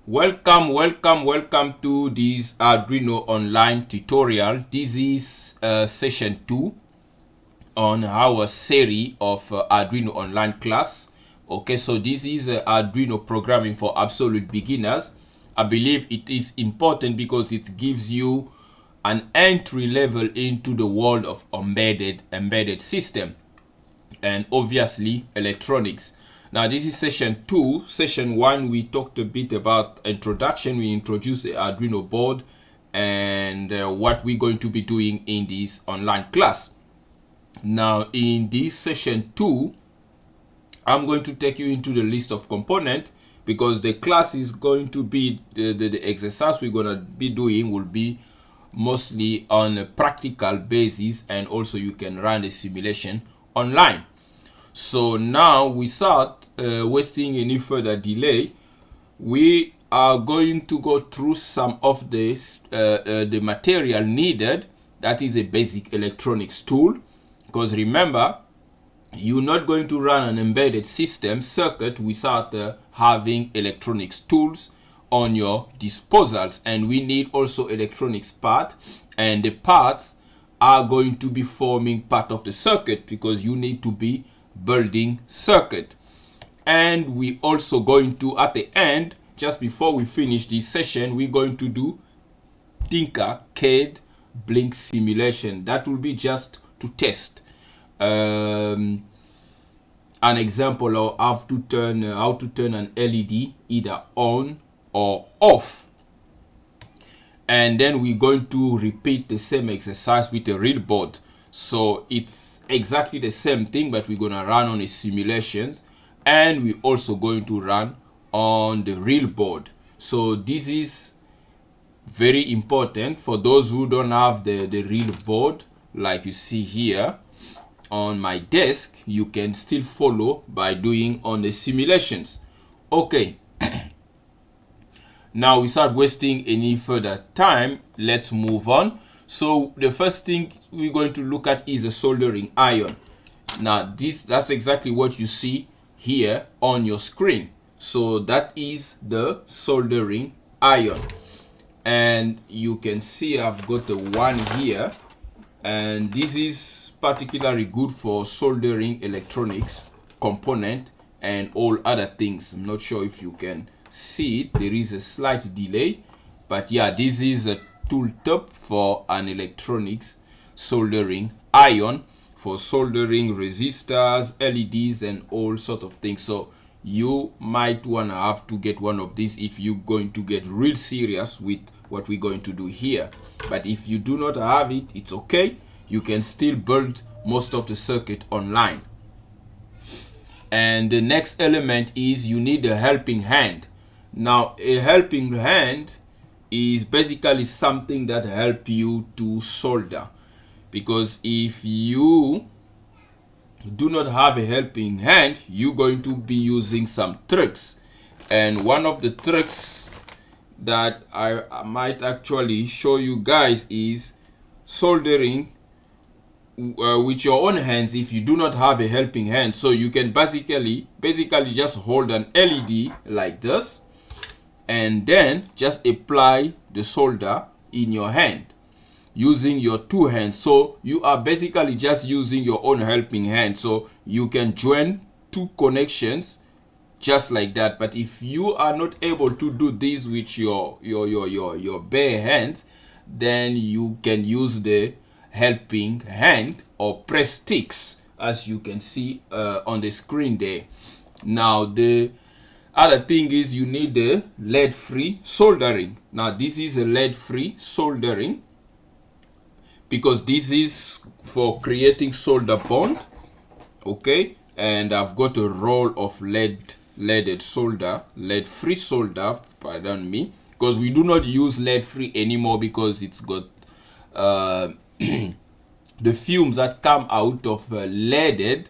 Welcome to this Arduino online tutorial. This is session 2 on our series of Arduino online class. Okay, so this is Arduino programming for absolute beginners. I believe it is important because it gives you an entry level into the world of embedded system and obviously electronics. Now this is session 2. Session 1 we talked a bit about introduction. We introduced the Arduino board and what we're going to be doing in this online class. Now in this session 2 I'm going to take you into the list of components because the class is going to be the exercise we're going to be doing will be mostly on a practical basis, and also you can run a simulation online. So now without wasting any further delay, we are going to go through some of the material needed. That is a basic electronics tool, because remember, you're not going to run an embedded system circuit without having electronics tools on your disposals, and we need also electronics parts, and the parts are going to be forming part of the circuit because you need to be building circuit. And we also going to, at the end, just before we finish this session, we're going to do Tinkercad Blink simulation. That will be just to test an example of how to turn an LED either on or off. And then we're going to repeat the same exercise with a real board. So it's exactly the same thing, but we're going to run on a simulations, and we're also going to run on the real board. So this is very important for those who don't have the real board. Like you see here on my desk, you can still follow by doing on the simulations. Okay. Now without wasting any further time, let's move on. So the first thing we're going to look at is a soldering iron. Now that's exactly what you see here on your screen. So that is the soldering iron, and you can see I've got the one here, and this is particularly good for soldering electronics component and all other things. I'm not sure if you can see it. There is a slight delay, but yeah, this is a tool tip for an electronics soldering iron for soldering resistors, LEDs, and all sort of things. So you might want to have to get one of these if you're going to get real serious with what we're going to do here. But if you do not have it, it's okay. You can still build most of the circuit online. And the next element is you need a helping hand. Now a helping hand is basically something that helps you to solder, because if you do not have a helping hand, you're going to be using some tricks. And one of the tricks that I might actually show you guys is soldering with your own hands if you do not have a helping hand. So you can basically just hold an LED like this, and then just apply the solder in your hand using your two hands. So you are basically just using your own helping hand. So you can join two connections just like that. But if you are not able to do this with your bare hands, then you can use the helping hand or press sticks, as you can see on the screen there. Now the other thing is you need the lead-free soldering. Now this is a lead-free soldering because this is for creating solder bond. Okay, and I've got a roll of leaded solder, lead-free solder, pardon me, because we do not use lead-free anymore because it's got the fumes that come out of leaded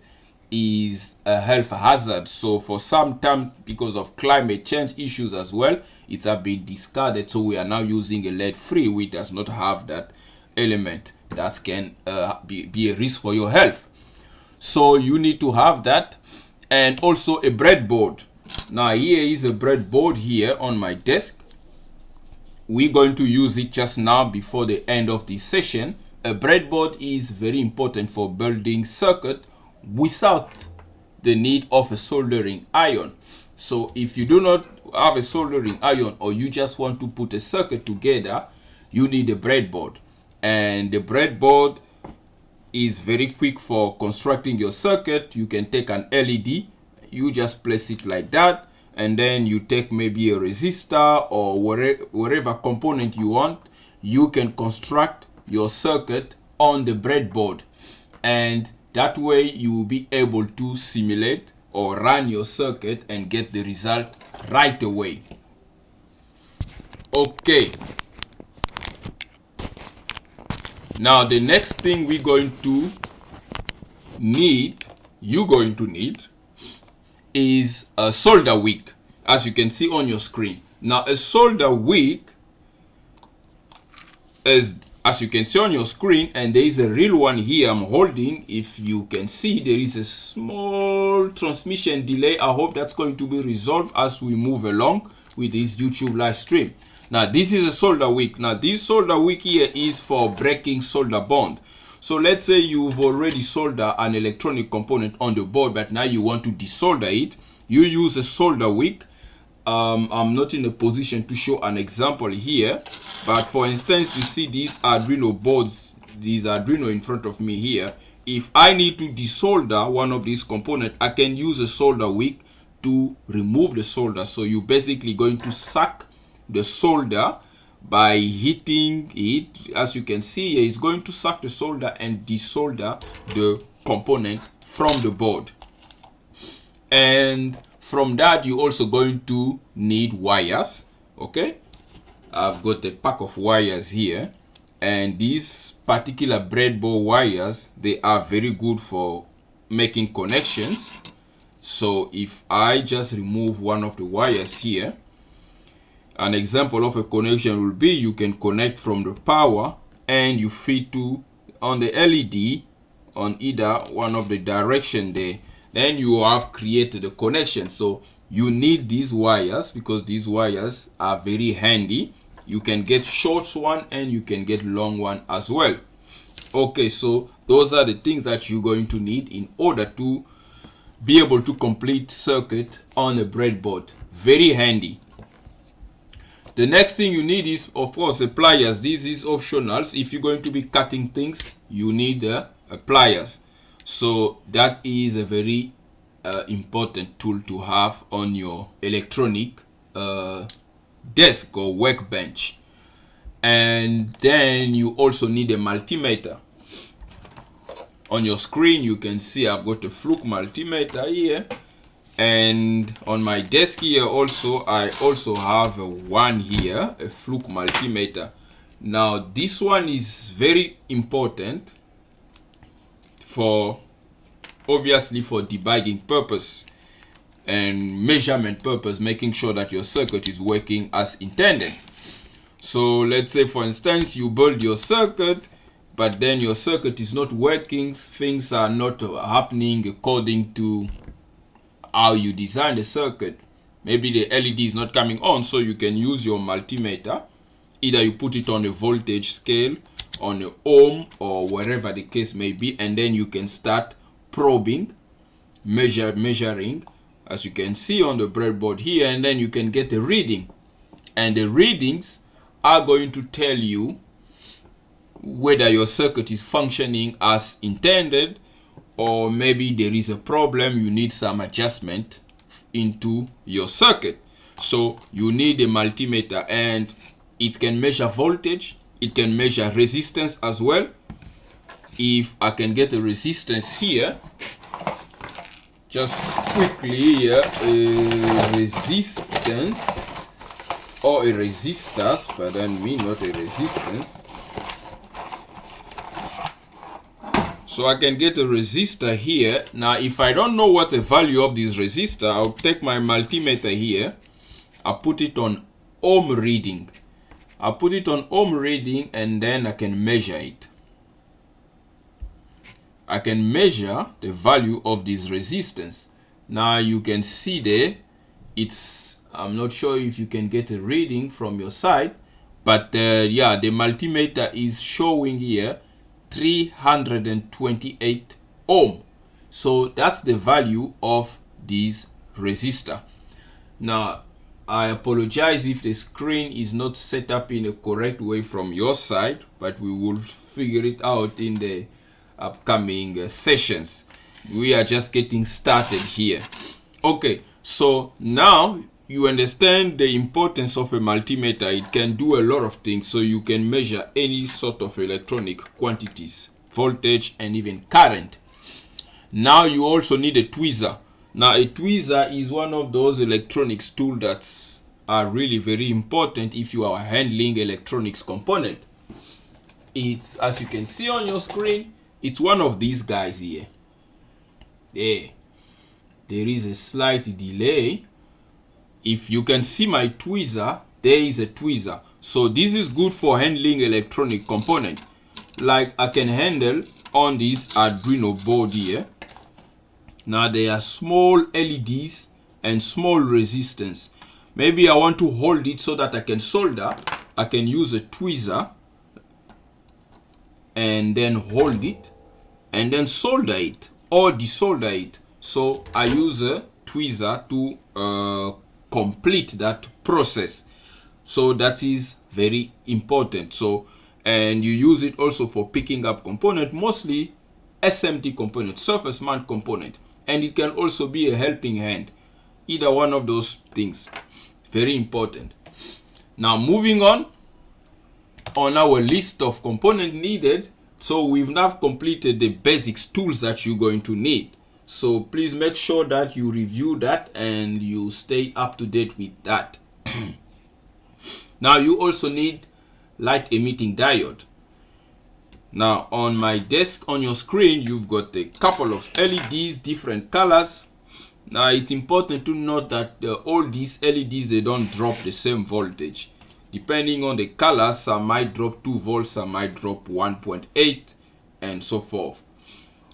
is a health hazard. So for some time, because of climate change issues as well, it's been discarded. So we are now using a lead-free, which does not have that element that can be a risk for your health. So you need to have that, and also a breadboard. Now here is a breadboard here on my desk. We're going to use it just now before the end of this session. A breadboard is very important for building circuit without the need of a soldering iron. So if you do not have a soldering iron, or you just want to put a circuit together, you need a breadboard. And the breadboard is very quick for constructing your circuit. You can take an LED, you just place it like that, and then you take maybe a resistor or whatever component you want. You can construct your circuit on the breadboard, and that way you will be able to simulate or run your circuit and get the result right away. Okay, now the next thing you're going to need is a solder wick, as you can see on your screen. Now a solder wick is, as you can see on your screen, and there is a real one here I'm holding. If you can see, there is a small transmission delay. I hope that's going to be resolved as we move along with this YouTube live stream. Now this is a solder wick. Now this solder wick here is for breaking solder bond. So let's say you've already soldered an electronic component on the board, but now you want to desolder it. You use a solder wick. I'm not in a position to show an example here, but for instance, you see these Arduino boards, these Arduino in front of me here. If I need to desolder one of these components, I can use a solder wick to remove the solder. So you're basically going to suck the solder by hitting it. As you can see here, it's going to suck the solder and desolder the component from the board. And from that, you're also going to need wires. Okay, I've got a pack of wires here, and these particular breadboard wires, they are very good for making connections. So if I just remove one of the wires here, an example of a connection will be you can connect from the power and you feed to on the LED on either one of the direction there. Then you have created a connection. So you need these wires because these wires are very handy. You can get short one and you can get long one as well. Okay, so those are the things that you're going to need in order to be able to complete circuit on a breadboard. Very handy. The next thing you need is, of course, a pliers. This is optional. If you're going to be cutting things, you need a pliers. So that is a very important tool to have on your electronic desk or workbench. And then you also need a multimeter. On your screen, you can see I've got a Fluke multimeter here. And on my desk here also, I also have one here, a Fluke multimeter. Now this one is very important for, obviously, for debugging purpose and measurement purpose, making sure that your circuit is working as intended. So let's say, for instance, you build your circuit, but then your circuit is not working, things are not happening according to how you design the circuit. Maybe the LED is not coming on, so you can use your multimeter. Either you put it on a voltage scale, on an ohm, or wherever the case may be, and then you can start probing, measuring, as you can see on the breadboard here, and then you can get a reading. And the readings are going to tell you whether your circuit is functioning as intended, or maybe there is a problem, you need some adjustment into your circuit. So you need a multimeter, and it can measure voltage, it can measure resistance as well. If I can get a resistance here, just quickly here, a resistance or a resistance, pardon me, not a resistance. So I can get a resistor here. Now, if I don't know what the value of this resistor, I'll take my multimeter here. I'll put it on ohm reading. I'll put it on ohm reading, and then I can measure it. I can measure the value of this resistance. Now you can see there, I'm not sure if you can get a reading from your side, but yeah, the multimeter is showing here 328 ohm. So that's the value of this resistor. Now, I apologize if the screen is not set up in a correct way from your side, but we will figure it out in the upcoming sessions. We are just getting started here. Okay, so now you understand the importance of a multimeter. It can do a lot of things, so you can measure any sort of electronic quantities, voltage, and even current. Now you also need a tweezer. Now a tweezer is one of those electronics tools that are really very important if you are handling electronics component. It's, as you can see on your screen, it's one of these guys here. There is a slight delay. If you can see my tweezer, there is a tweezer. So this is good for handling electronic component. Like I can handle on this Arduino board here. Now there are small LEDs and small resistance. Maybe I want to hold it so that I can solder. I can use a tweezer and then hold it and then solder it or desolder it. So I use a tweezer to complete that process. So that is very important. So, and you use it also for picking up component, mostly SMT component, surface mount component. And it can also be a helping hand. Either one of those things. Very important. Now moving on our list of components needed. So we've now completed the basics tools that you're going to need. So please make sure that you review that and you stay up to date with that. Now you also need light emitting diode. Now on my desk on your screen, you've got a couple of LEDs, different colors. Now it's important to note that all these LEDs, they don't drop the same voltage. Depending on the colors, some might drop 2 volts, some might drop 1.8 and so forth.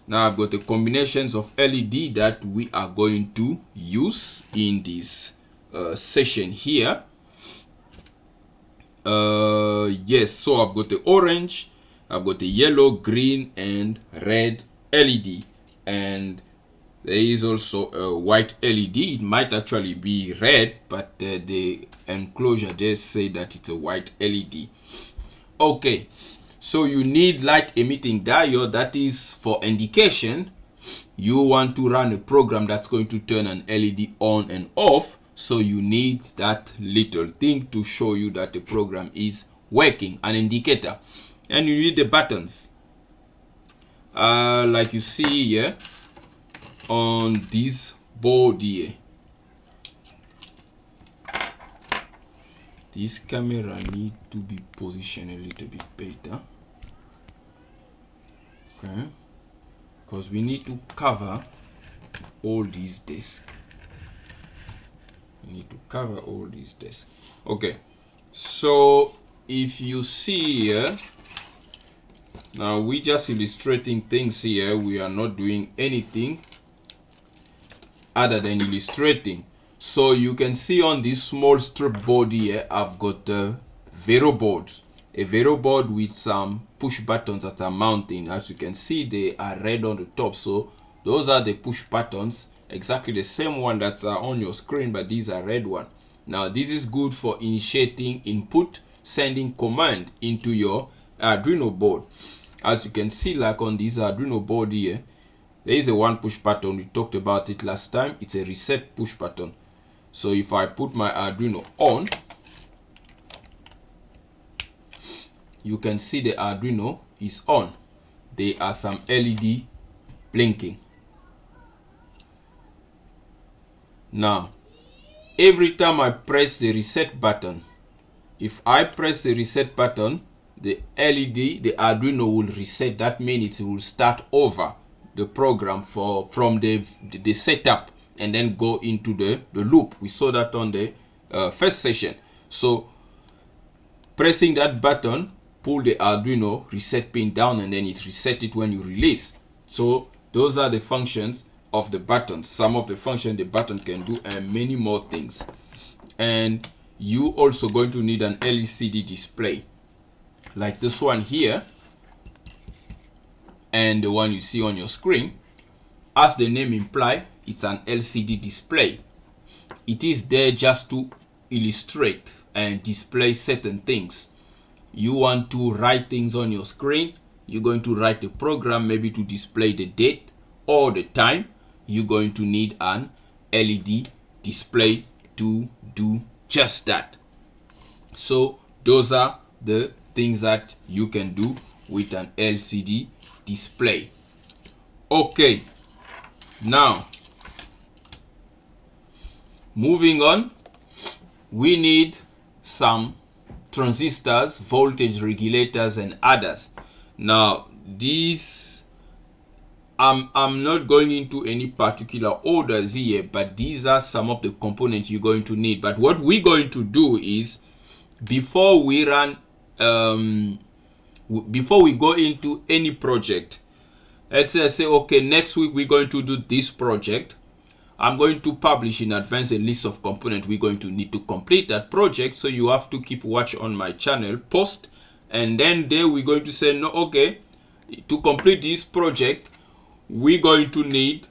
Now I've got the combinations of LED that we are going to use in this session here. Yes, so I've got the orange, I've got the yellow, green, and red LED, and there is also a white LED. It might actually be red, but the enclosure just say that it's a white LED. Okay, so you need light emitting diode. That is for indication. You want to run a program that's going to turn an LED on and off. So you need that little thing to show you that the program is working, an indicator. And you need the buttons. Like you see here on this board here. This camera need to be positioned a little bit better. Okay. Because we need to cover all these discs. We need to cover all these discs. Okay. So if you see here, now we just illustrating things here. We are not doing anything other than illustrating. So you can see on this small strip board here, I've got a Vero board. A Vero board with some push buttons that are mounting. As you can see, they are red on the top. So those are the push buttons. Exactly the same one that's on your screen, but these are red one. Now this is good for initiating input, sending command into your Arduino board. As you can see, like on this Arduino board here, there is a one push button. We talked about it last time. It's a reset push button. So if I put my Arduino on, you can see the Arduino is on. There are some LED blinking. Now, every time I press the reset button, if I press the reset button, the LED, the Arduino will reset. That means it will start over the program from the setup and then go into the loop. We saw that on the first session. So pressing that button, pull the Arduino reset pin down, and then it reset it when you release. So those are the functions of the buttons, some of the function the button can do, and many more things. And you also going to need an LCD display like this one here and the one you see on your screen. As the name implies, it's an LCD display. It is there just to illustrate and display certain things. You want to write things on your screen, you're going to write a program maybe to display the date or the time. You're going to need an LED display to do just that. So those are the things that you can do with an LCD display. Okay, now moving on, we need some transistors, voltage regulators, and others. Now these, I'm not going into any particular orders here, but these are some of the components you're going to need. But what we're going to do is, before we run, before we go into any project, let's say, okay, next week we're going to do this project. I'm going to publish in advance a list of components we're going to need to complete that project. So you have to keep watch on my channel, post, and then there we're going to say, no, okay, to complete this project, we're going to need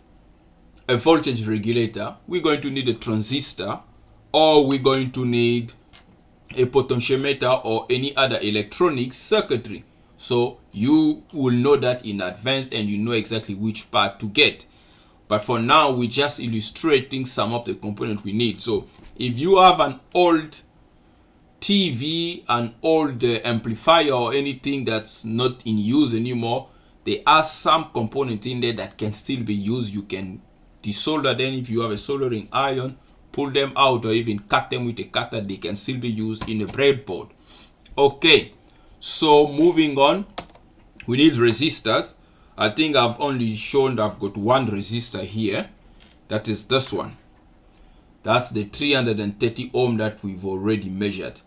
a voltage regulator, we're going to need a transistor, or we're going to need a potentiometer or any other electronic circuitry. So you will know that in advance and you know exactly which part to get. But for now, we're just illustrating some of the components we need. So if you have an old TV, an old amplifier, or anything that's not in use anymore, there are some components in there that can still be used. You can desolder them if you have a soldering iron, pull them out, or even cut them with a cutter. They can still be used in a breadboard. Okay, so moving on, we need resistors. I think I've only shown that I've got one resistor here. That is this one. That's the 330 ohm that we've already measured.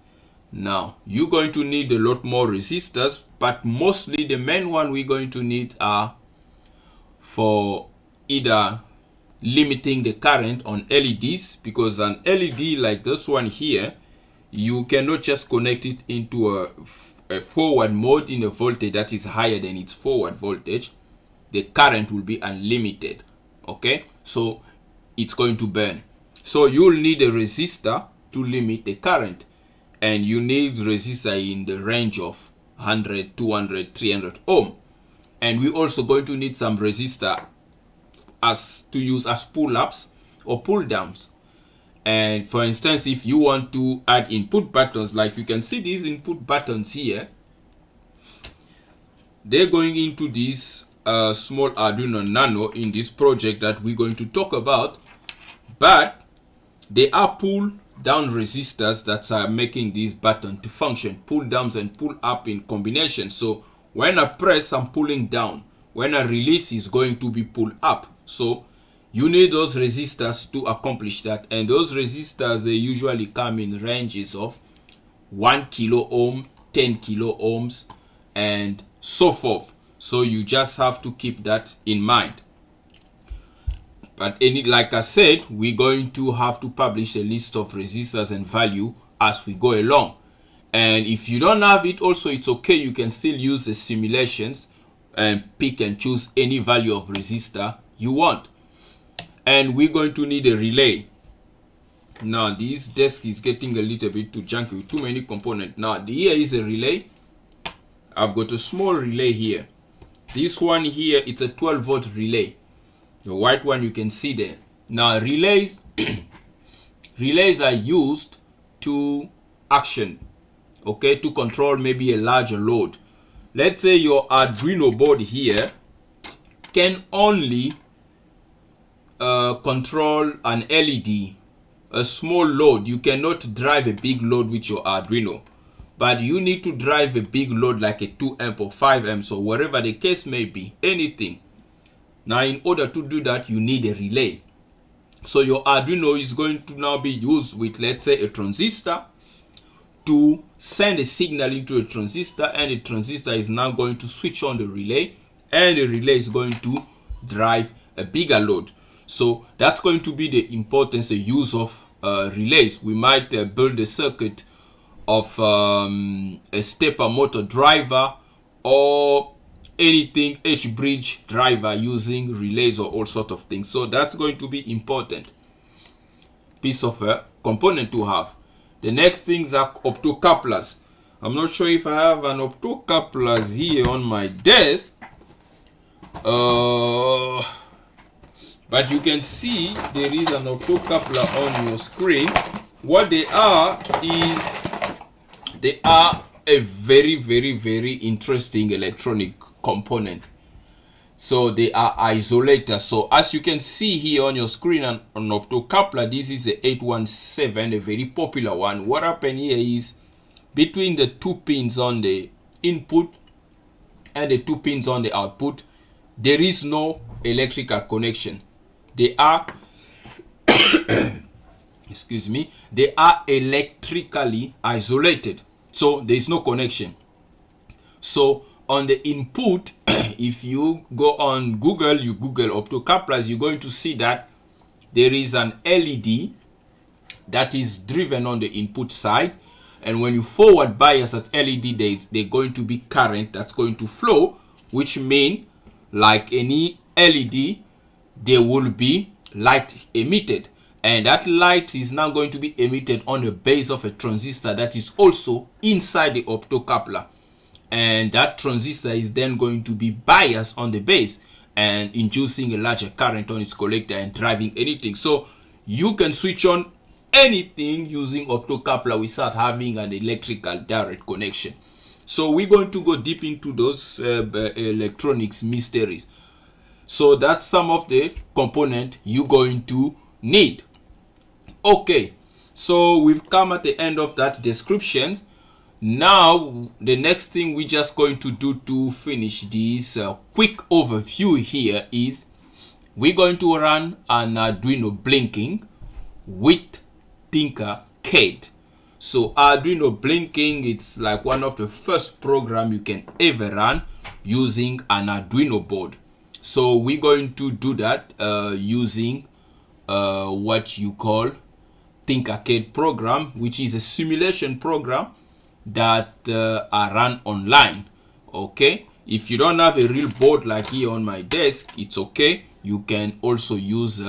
Now, you're going to need a lot more resistors, but mostly the main one we're going to need are for either limiting the current on LEDs, because an LED like this one here, you cannot just connect it into a forward mode in a voltage that is higher than its forward voltage. The current will be unlimited. Okay, so it's going to burn. So you'll need a resistor to limit the current, and you need resistor in the range of 100, 200, 300 ohm. And we're also going to need some resistor as to use as pull-ups or pull-downs. And for instance, if you want to add input buttons, like you can see these input buttons here, they're going into this small Arduino Nano in this project that we're going to talk about, but they are pull down resistors that are making this button to function, pull downs and pull up in combination. So when I press, I'm pulling down. When I release, is going to be pulled up. So you need those resistors to accomplish that, and those resistors, they usually come in ranges of 1 kilo ohm, 10 kilo ohms, and so forth. So you just have to keep that in mind. But like I said, we're going to have to publish a list of resistors and value as we go along. And if you don't have it also, it's okay. You can still use the simulations and pick and choose any value of resistor you want. And we're going to need a relay. Now this desk is getting a little bit too junky with too many components. Now here is a relay. I've got a small relay here. This one here, it's a 12-volt relay. The white one you can see there. Now relays relays are used to action, okay, to control maybe a larger load. Let's say your Arduino board here can only control an LED, a small load. You cannot drive a big load with your Arduino, but you need to drive a big load like a 2 amp or 5 amps or whatever the case may be, anything. Now in order to do that, you need a relay. So your Arduino is going to now be used with, let's say, a transistor to send a signal into a transistor, and the transistor is now going to switch on the relay, and the relay is going to drive a bigger load. So that's going to be the importance, the use of relays. We might build a circuit of a stepper motor driver or anything H-bridge driver using relays or all sort of things. So that's going to be important piece of a component to have. The next things are optocouplers. I'm not sure if I have an optocouplers here on my desk, but you can see there is an optocoupler on your screen. What they are is they are a very interesting electronic component. So they are isolators. So as you can see here on your screen, an optocoupler, this is a 817, a very popular one. What happened here is between the 2 pins on the input and the 2 pins on the output, there is no electrical connection. They are excuse me, they are electrically isolated, so there is no connection. So on the input, if you go on Google, you Google optocouplers, you're going to see that there is an LED that is driven on the input side, and when you forward bias at LED, there's going to be current that's going to flow, which means like any LED, there will be light emitted, and that light is now going to be emitted on the base of a transistor that is also inside the optocoupler. And that transistor is then going to be biased on the base and inducing a larger current on its collector and driving anything. So you can switch on anything using optocoupler without having an electrical direct connection. So we're going to go deep into those electronics mysteries. So that's some of the component you're going to need. Okay, so we've come at the end of that description. Now the next thing we're just going to do to finish this quick overview here is we're going to run an Arduino blinking with Tinkercad. So Arduino blinking, it's like one of the first program you can ever run using an Arduino board. So we're going to do that using what you call Tinkercad program, which is a simulation program that are run online. Okay, if you don't have a real board like here on my desk, it's okay. You can also use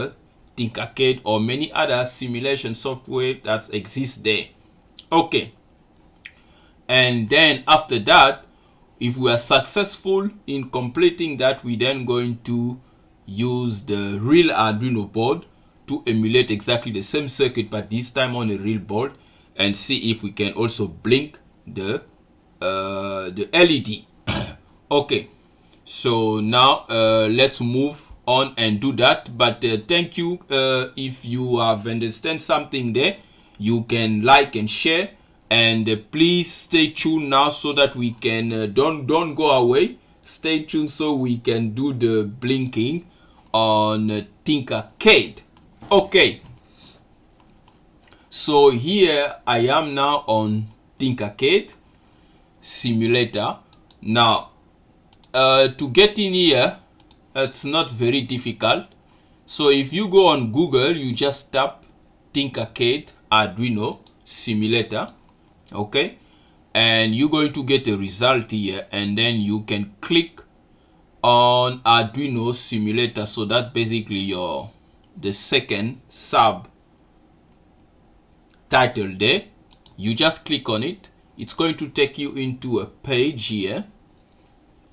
Tinkercad or many other simulation software that exists there. Okay, and then after that, if we are successful in completing that, we then going to use the real Arduino board to emulate exactly the same circuit, but this time on a real board, and see if we can also blink the LED. Okay, so now let's move on and do that. But thank you. If you have understand something there, you can like and share, and please stay tuned now so that we can don't go away. Stay tuned so we can do the blinking on Tinkercad. Okay, so here I am now on Tinkercad Simulator. Now to get in here, it's not very difficult. So if you go on Google, you just tap Tinkercad Arduino Simulator, okay, and you're going to get a result here, and then you can click on Arduino Simulator. So that basically the second sub title there. You just click on it. It's going to take you into a page here,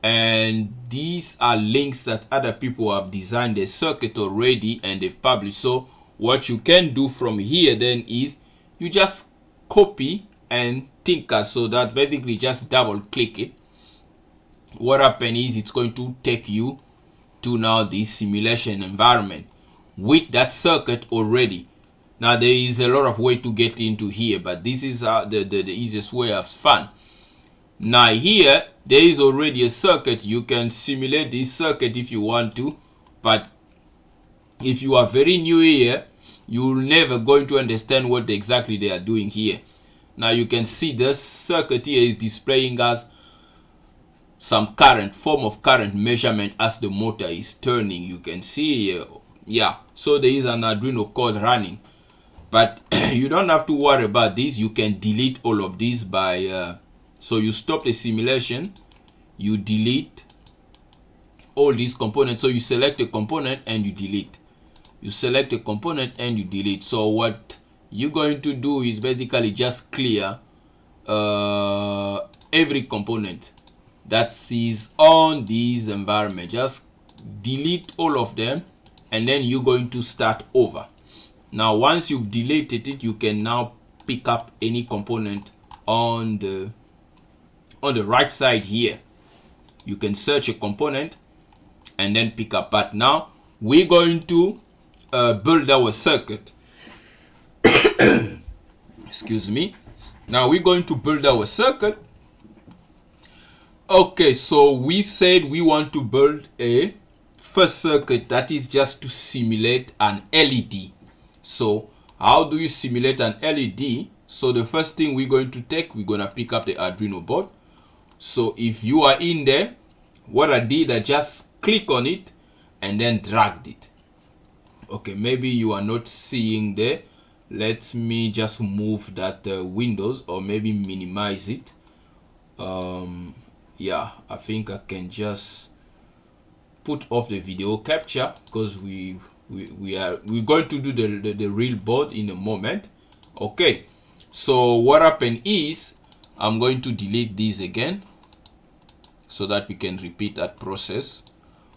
and these are links that other people have designed a circuit already and they've published. So what you can do from here then is you just copy and tinker. So that basically just double click it. What happens is it's going to take you to now the simulation environment with that circuit already. Now there is a lot of way to get into here, but this is the easiest way of fun. Now here there is already a circuit. You can simulate this circuit if you want to, but if you are very new here, you're never going to understand what exactly they are doing here. Now you can see this circuit here is displaying us some form of current measurement as the motor is turning. You can see here, yeah, So there is an Arduino code running, but you don't have to worry about this. You can delete all of these by so you stop the simulation, you delete all these components. So you select a component and you delete, you select a component and you delete. So what you're going to do is basically just clear every component that is on this environment. Just delete all of them, and then you're going to start over. Now once you've deleted it, you can now pick up any component on the right side here. You can search a component and then pick up. But now we're going to build our circuit. Excuse me. Now we're going to build our circuit. Okay, so we said we want to build a first circuit that is just to simulate an LED. So how do you simulate an LED? So the first thing we're going to take, we're going to pick up the Arduino board. So if you are in there, what I did, I just click on it and then dragged it. Okay, maybe you are not seeing there. Let me just move that windows, or maybe minimize it. Yeah, I think I can just put off the video capture, because we're going to do the real board in a moment. Okay, so what happened is I'm going to delete these again so that we can repeat that process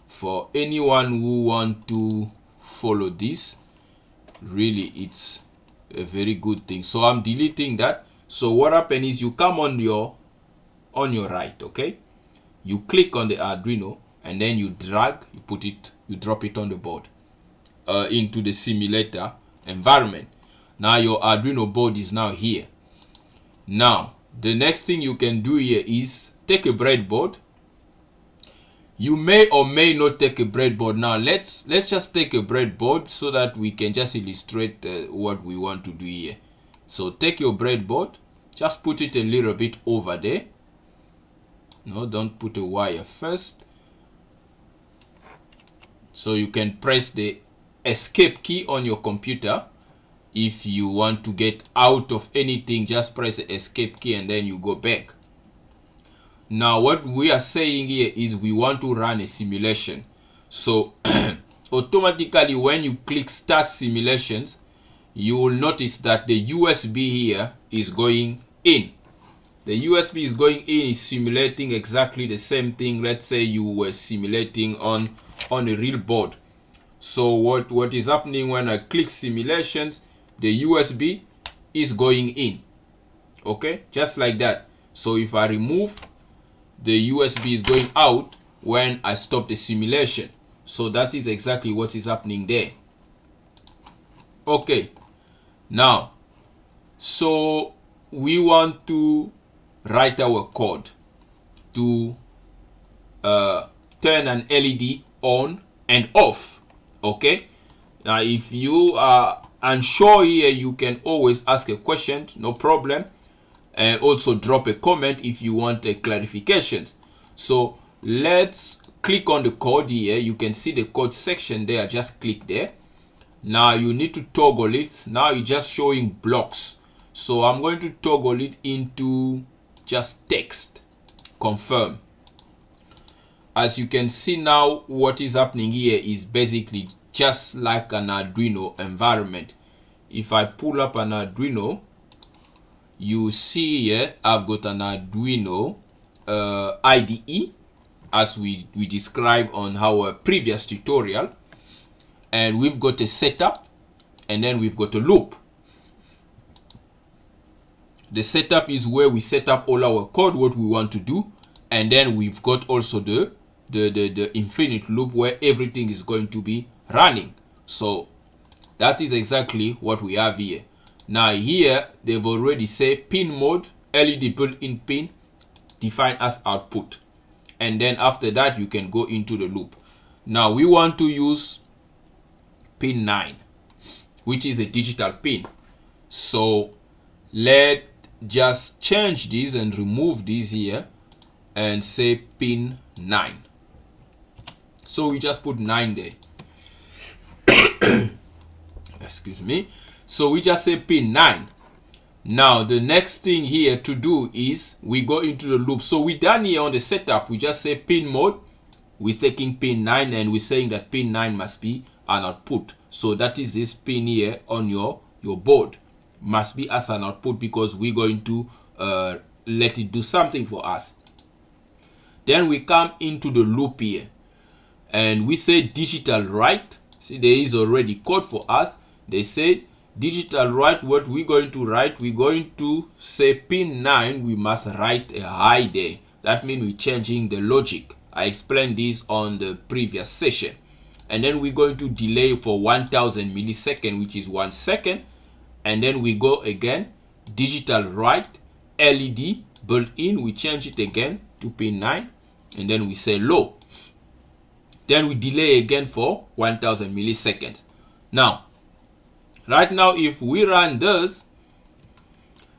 for anyone who want to follow this. Really, it's a very good thing. So I'm deleting that. So what happened is you come on your right, okay, you click on the Arduino and then you drag, you put it, you drop it on the board into the simulator environment. Now your Arduino board is now here. Now the next thing you can do here is take a breadboard. You may or may not take a breadboard. Now let's just take a breadboard so that we can just illustrate what we want to do here. So take your breadboard, just put it a little bit over there. No, don't put a wire first. So you can press the escape key on your computer. If you want to get out of anything, just press the escape key and then you go back. Now what we are saying here is we want to run a simulation. So automatically when you click start simulations, you will notice that the USB here is going in. The USB is going in, is simulating exactly the same thing. Let's say you were simulating on a real board. So what is happening when I click simulations, the USB is going in. Okay, just like that. So if I remove, the USB is going out when I stop the simulation. So that is exactly what is happening there. Okay, now so we want to write our code to turn an LED on and off. Okay, now if you are unsure here, you can always ask a question, no problem. And also drop a comment if you want a clarifications. So let's click on the code here. You can see the code section there. Just click there. Now you need to toggle it. Now it's just showing blocks. So I'm going to toggle it into just text. Confirm. As you can see now, what is happening here is basically just like an Arduino environment. If I pull up an Arduino, you see here I've got an Arduino IDE as we described on our previous tutorial, and we've got a setup and then we've got a loop. The setup is where we set up all our code, what we want to do, and then we've got also the infinite loop where everything is going to be running. So that is exactly what we have here. Now here they've already said pin mode, LED built-in pin, define as output, and then after that you can go into the loop. Now we want to use pin 9, which is a digital pin. So let's just change this and remove this here and say pin 9. So we just put 9 there. excuse me. So we just say pin 9. Now the next thing here to do is we go into the loop. So we done here on the setup, we just say pin mode. We're taking pin 9 and we're saying that pin 9 must be an output. So that is this pin here on your board. Must be as an output because we're going to let it do something for us. Then we come into the loop here and we say digital write. See, there is already code for us. They said digital write. What we're going to write, we're going to say pin 9, we must write a high there. That means we're changing the logic. I explained this on the previous session. And then we're going to delay for 1000 milliseconds, which is 1 second. And then we go again, digital write, LED built in, we change it again to pin 9. And then we say low. Then we delay again for 1000 milliseconds. Now, right now, if we run this,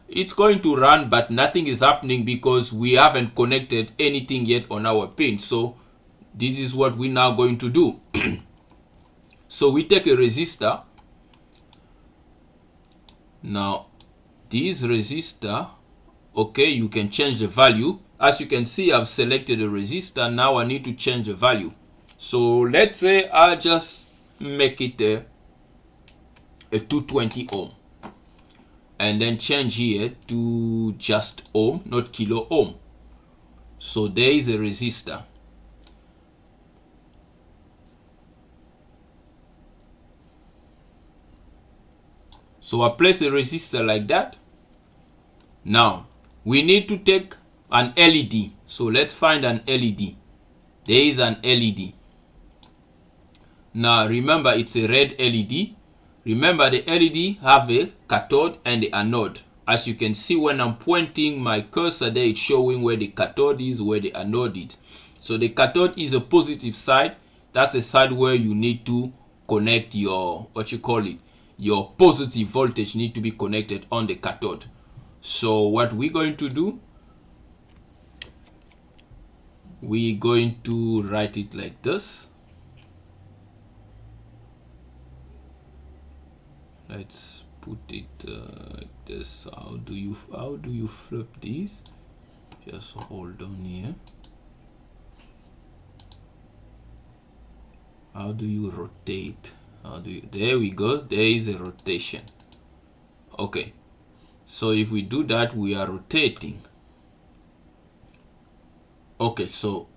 it's going to run, but nothing is happening because we haven't connected anything yet on our pin. So this is what we're now going to do. So we take a resistor. Now, this resistor, okay, you can change the value. As you can see, I've selected a resistor. Now I need to change the value. So let's say I'll just make it a 220 ohm. And then change here to just ohm, not kilo ohm. So there is a resistor. So I place a resistor like that. Now we need to take an LED. So let's find an LED. There is an LED. Now remember, it's a red LED. Remember, the LED have a cathode and the anode. As you can see, when I'm pointing my cursor there, it's showing where the cathode is, where the anode is. So the cathode is a positive side. That's a side where you need to connect your, your positive voltage need to be connected on the cathode. So what we're going to do, we're going to write it like this. Let's put it like this. How do you flip these? Just hold on here. How do you rotate? There we go. There is a rotation. Okay. So if we do that, we are rotating. Okay, so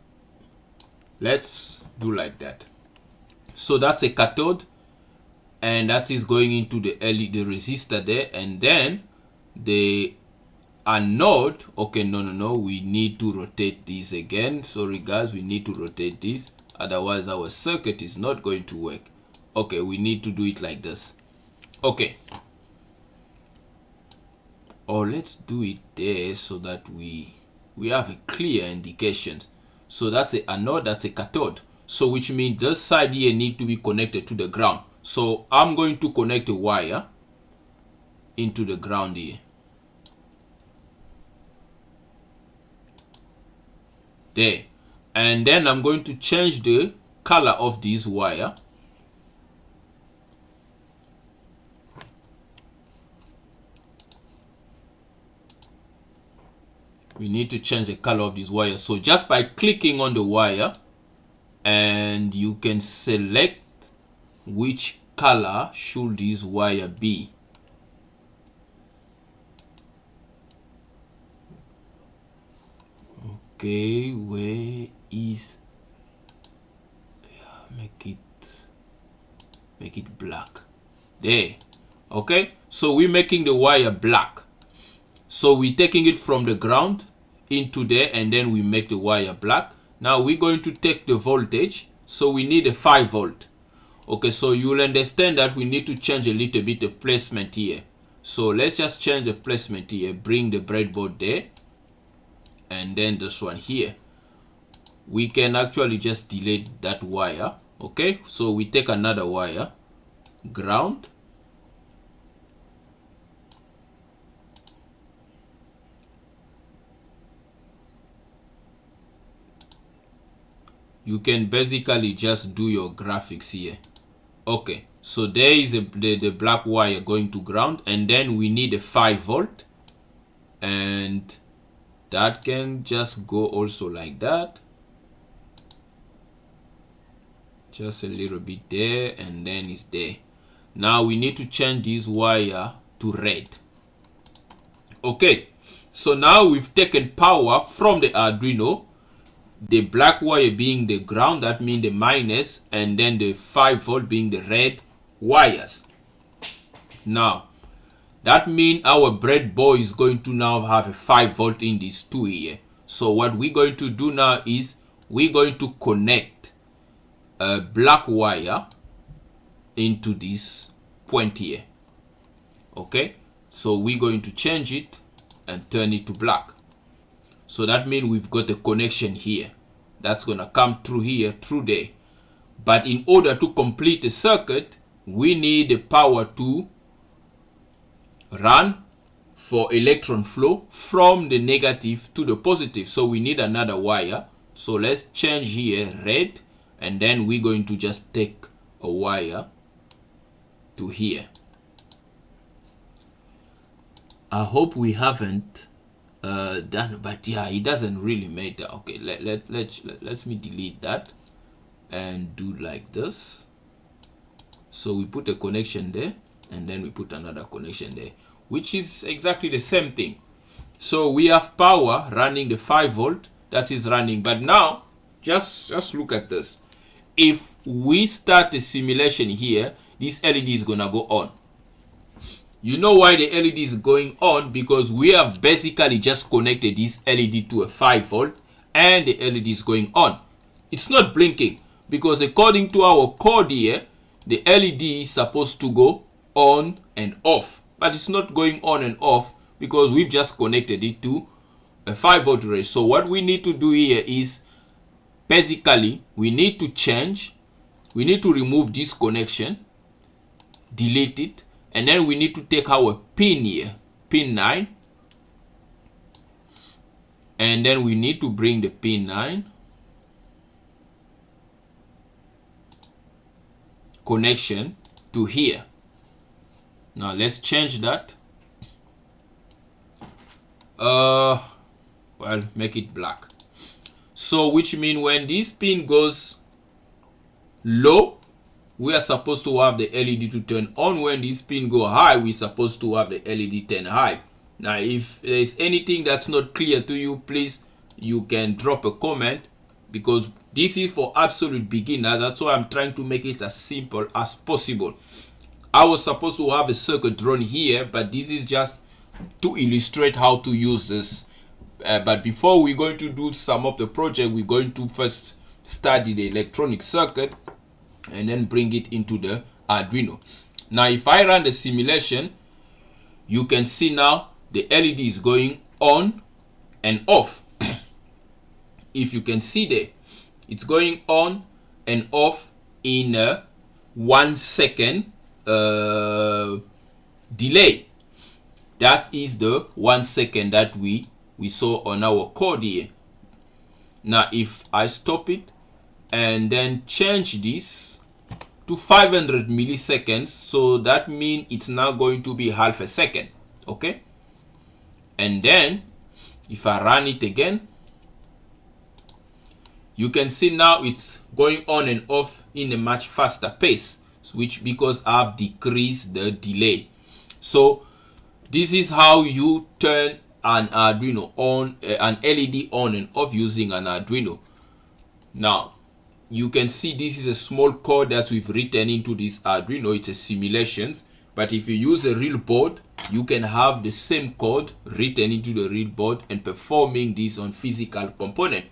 let's do like that. So that's a cathode. And that is going into the LED, the resistor there, and then the anode. Okay, no, we need to rotate this again. Sorry guys, we need to rotate this, otherwise our circuit is not going to work. Okay, we need to do it like this. Okay, or let's do it there so that we have a clear indications. So that's a anode, that's a cathode. So which means this side here need to be connected to the ground. So I'm going to connect a wire into the ground here. There. And then I'm going to change the color of this wire. We need to change the color of this wire. So just by clicking on the wire, and you can select which color should this wire be. Okay, where is, make it black there. Okay, so we're making the wire black. So we're taking it from the ground into there, and then we make the wire black. Now we're going to take the voltage. So we need a 5 volt. Okay, so you'll understand that we need to change a little bit the placement here. So let's just change the placement here. Bring the breadboard there. And then this one here. We can actually just delete that wire. Okay, so we take another wire. Ground. You can basically just do your graphics here. Okay, So there is the black wire going to ground, and then we need a 5 volt, and that can just go also like that, just a little bit there, and then it's there. Now we need to change this wire to red. Okay, so now we've taken power from the Arduino, the black wire being the ground, that means the minus, and then the 5 volt being the red wires. Now that means our breadboard is going to now have a 5 volt in this 2 here. So what we're going to do now is we're going to connect a black wire into this point here. Okay, so we're going to change it and turn it to black. So that means we've got a connection here that's gonna come through here, through there. But in order to complete the circuit, we need the power to run for electron flow from the negative to the positive. So we need another wire. So let's change here red, and then we're going to just take a wire to here. I hope we haven't done, but yeah, it doesn't really matter. Okay, let me delete that and do like this. So we put a connection there, and then we put another connection there, which is exactly the same thing. So we have power running the 5 volt that is running. But now just look at this. If we start the simulation here, this LED is gonna go on. You know why the LED is going on? Because we have basically just connected this LED to a 5 volt, and the LED is going on. It's not blinking because according to our code here, the LED is supposed to go on and off, but it's not going on and off because we've just connected it to a 5 volt array. So what we need to do here is basically we need to remove this connection, delete it, and then we need to take our pin here, pin 9, and then we need to bring the pin 9 connection to here. Now let's change that. Well, make it black. So which means when this pin goes low, we are supposed to have the LED to turn on. When this pin go high, we're supposed to have the LED turn high. Now if there is anything that's not clear to you, please, you can drop a comment, because this is for absolute beginners. That's why I'm trying to make it as simple as possible. I was supposed to have a circuit drawn here, but this is just to illustrate how to use this. But before we're going to do some of the project, we're going to first study the electronic circuit and then bring it into the Arduino. Now if I run the simulation, you can see now the LED is going on and off. If you can see there, it's going on and off in a 1 second delay. That is the 1 second that we saw on our code here. Now if I stop it and then change this to 500 milliseconds, so that means it's now going to be half a second. Okay, and then if I run it again, you can see now it's going on and off in a much faster pace, which because I've decreased the delay. So this is how you turn an Arduino on, an LED on and off using an Arduino. Now you can see this is a small code that we've written into this Arduino. It's a simulations, but if you use a real board, you can have the same code written into the real board and performing this on physical component.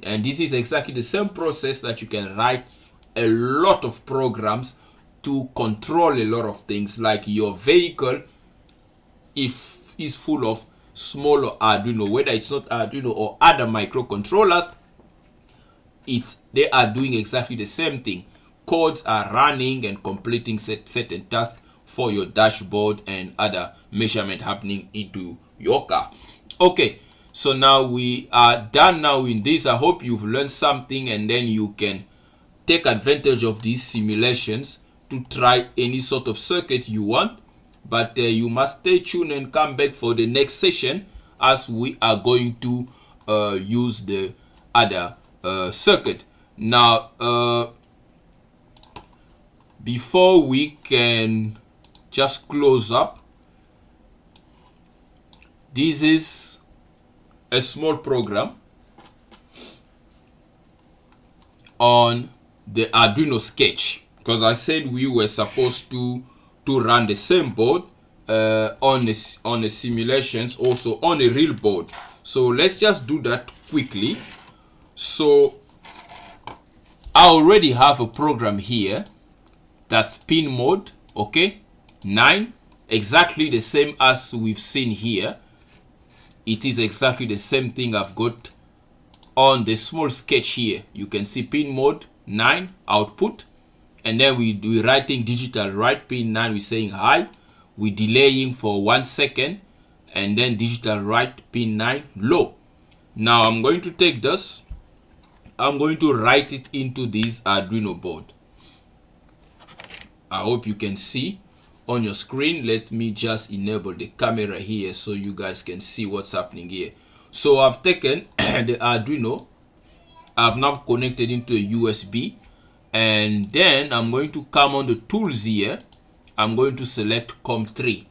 And this is exactly the same process that you can write a lot of programs to control a lot of things, like your vehicle if is full of smaller Arduino, whether it's not Arduino or other microcontrollers, they are doing exactly the same thing. Codes are running and completing certain tasks for your dashboard and other measurement happening into your car. Okay, so now we are done now in this. I hope you've learned something, and then you can take advantage of these simulations to try any sort of circuit you want, but you must stay tuned and come back for the next session, as we are going to use the other circuit. Now before we can just close up, this is a small program on the Arduino sketch, because I said we were supposed to run the same board on the simulations, also on a real board. So let's just do that quickly. So I already have a program here that's pin mode, okay, 9, exactly the same as we've seen here. It is exactly the same thing I've got on the small sketch here. You can see pin mode 9 output, and then we're writing digital write pin 9, we're saying high, we're delaying for 1 second, and then digital write pin 9 low. Now I'm going to take this, I'm going to write it into this Arduino board. I hope you can see on your screen. Let me just enable the camera here so you guys can see what's happening here. So I've taken the Arduino, I've now connected into a USB, and then I'm going to come on the tools here. I'm going to select COM3.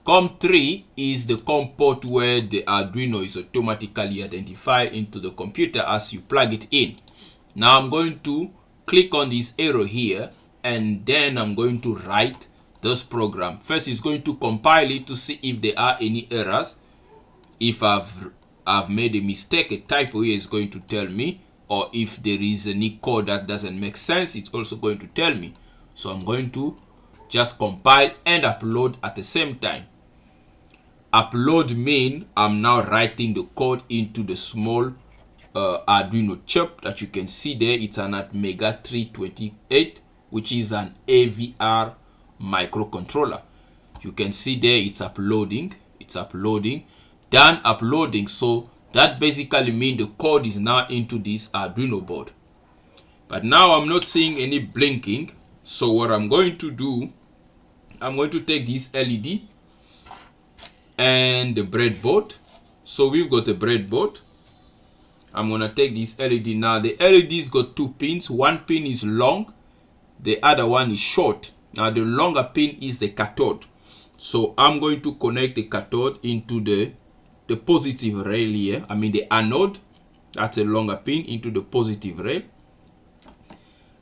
COM3 is the COM port where the Arduino is automatically identified into the computer as you plug it in. Now I'm going to click on this arrow here, and then I'm going to write this program. First, it's going to compile it to see if there are any errors. If I've made a mistake, a typo here, is going to tell me, or if there is any code that doesn't make sense, it's also going to tell me. So I'm going to just compile and upload at the same time. Upload means I'm now writing the code into the small Arduino chip that you can see there. It's an Atmega 328, which is an AVR microcontroller. You can see there it's uploading, done uploading. So that basically means the code is now into this Arduino board. But now I'm not seeing any blinking. So what I'm going to do, I'm going to take this LED and the breadboard. So we've got the breadboard. I'm gonna take this LED. Now the LED's got 2 pins. One pin is long, the other one is short. Now the longer pin is the cathode. So I'm going to connect the cathode into the positive rail here. I mean the anode, that's a longer pin, into the positive rail.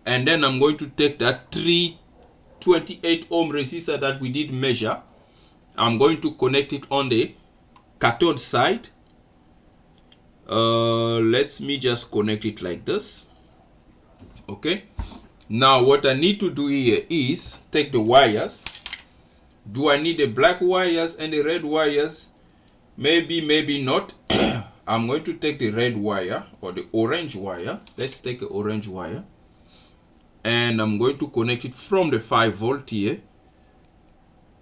And then I'm going to take that 328 ohm resistor that we did measure. I'm going to connect it on the cathode side. Let me just connect it like this. Okay, now what I need to do here is take the wires. Do I need the black wires and the red wires? Maybe, maybe not. I'm going to take the red wire or the orange wire. Let's take the orange wire, and I'm going to connect it from the 5 volt here.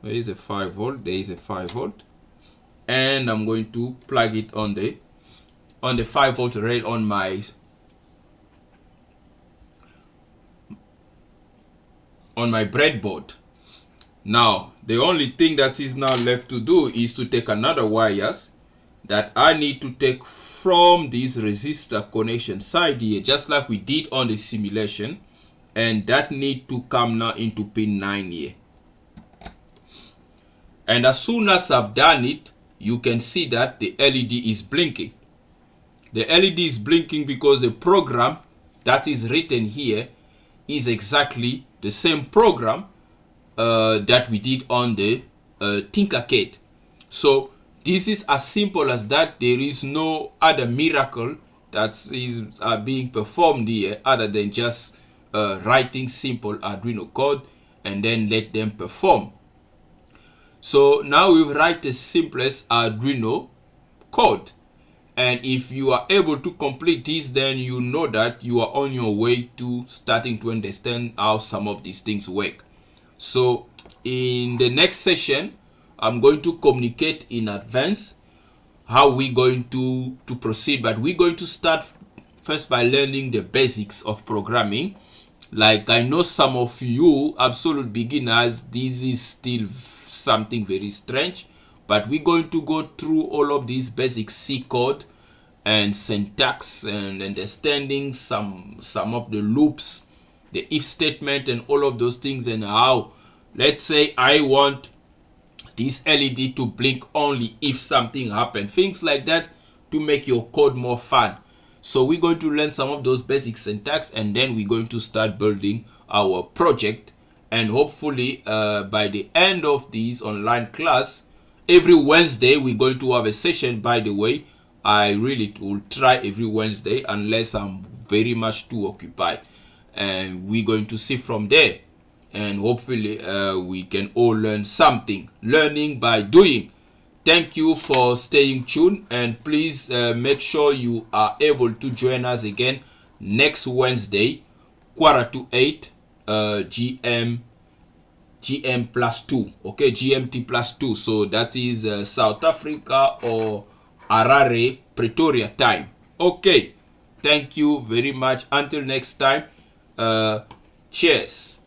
There is a 5 volt, there is a 5 volt, and I'm going to plug it on the 5 volt rail on my breadboard. Now the only thing that is now left to do is to take another wires that I need to take from this resistor connection side here, just like we did on the simulation, and that need to come now into pin 9 here. And as soon as I've done it, you can see that the LED is blinking. The LED is blinking because the program that is written here is exactly the same program that we did on the Tinkercad. So this is as simple as that. There is no other miracle that is being performed here other than just writing simple Arduino code and then let them perform. So now we write the simplest Arduino code, and if you are able to complete this, then you know that you are on your way to starting to understand how some of these things work. So in the next session, I'm going to communicate in advance how we're going to proceed, but we're going to start first by learning the basics of programming. Like, I know some of you absolute beginners, this is still something very strange, but we're going to go through all of these basic C code and syntax and understanding some of the loops, the if statement and all of those things, and how, let's say I want this LED to blink only if something happened, things like that, to make your code more fun. So we're going to learn some of those basic syntax, and then we're going to start building our project. And hopefully by the end of this online class, every Wednesday we're going to have a session. By the way, I really will try every Wednesday unless I'm very much too occupied, and we're going to see from there. And hopefully we can all learn something. Learning by doing. Thank you for staying tuned, and please make sure you are able to join us again next Wednesday, 7:45 GM plus 2, okay, GMT plus 2, so that is South Africa or Harare, Pretoria time. Okay, thank you very much. Until next time, cheers.